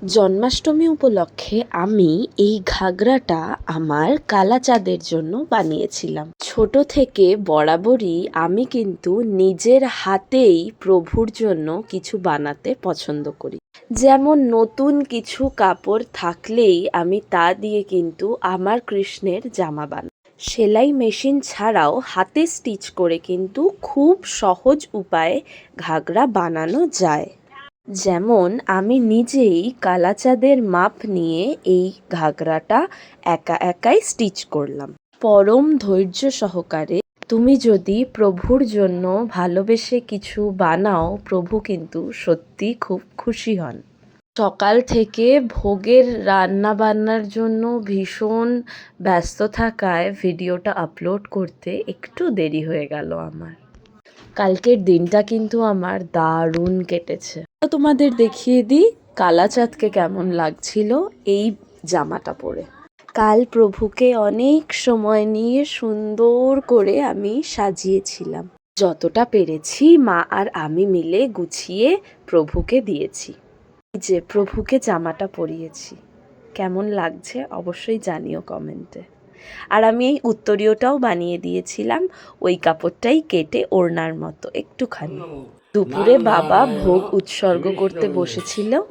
জন্মাষ্টমী উপলক্ষে আমি এই ঘাগরাটা আমার কালাচাঁদের জন্য বানিয়েছিলাম। ছোট থেকে বরাবরই আমি কিন্তু নিজের হাতেই প্রভুর জন্য কিছু বানাতে পছন্দ করি। যেমন নতুন কিছু কাপড় থাকলেই আমি তা দিয়ে কিন্তু আমার কৃষ্ণের জামা বানাই। সেলাই মেশিন ছাড়াও হাতে স্টিচ করে কিন্তু খুব সহজ উপায়ে ঘাগরা বানানো যায়। যেমন আমি নিজেই কালাচাঁদের মাপ নিয়ে এই ঘাগরাটা একাই স্টিচ করলাম। পরম ধৈর্য সহকারে তুমি যদি প্রভুর জন্য ভালোবেসে কিছু বানাও, প্রভু কিন্তু সত্যি খুব খুশি হন। সকাল থেকে ভোগের রান্না বান্নার জন্য ভীষণ ব্যস্ত থাকায় ভিডিওটা আপলোড করতে একটু দেরি হয়ে গেল আমার। কালকের দিনটা কিন্তু আমার দারুণ কেটেছে। তোমাদের দেখিয়ে দিই কালাচাঁদকে কেমন লাগছিল এই জামাটা পরে। কাল প্রভুকে অনেক সময় নিয়ে সুন্দর করে আমি সাজিয়েছিলাম। যতটা পেরেছি মা আর আমি মিলে গুছিয়ে প্রভুকে দিয়েছি। যে প্রভুকে জামাটা পরিয়েছি, কেমন লাগছে অবশ্যই জানিও কমেন্টে। আর আমি এই উত্তরীয়টাও বানিয়ে দিয়েছিলাম, ওই কাপড়টাই কেটে ওড়নার মতো একটুখানি। দুপুরে বাবা ভোগ উৎসর্গ করতে বসেছিল।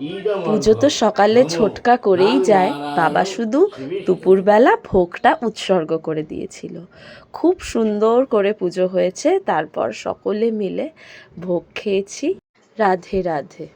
পুজো তো সকালে ছোটকা করেই যায়, বাবা শুধু দুপুরবেলা ভোগটা উৎসর্গ করে দিয়েছিল। খুব সুন্দর করে পুজো হয়েছে, তারপর সকলে মিলে ভোগ খেয়েছি। রাধে রাধে।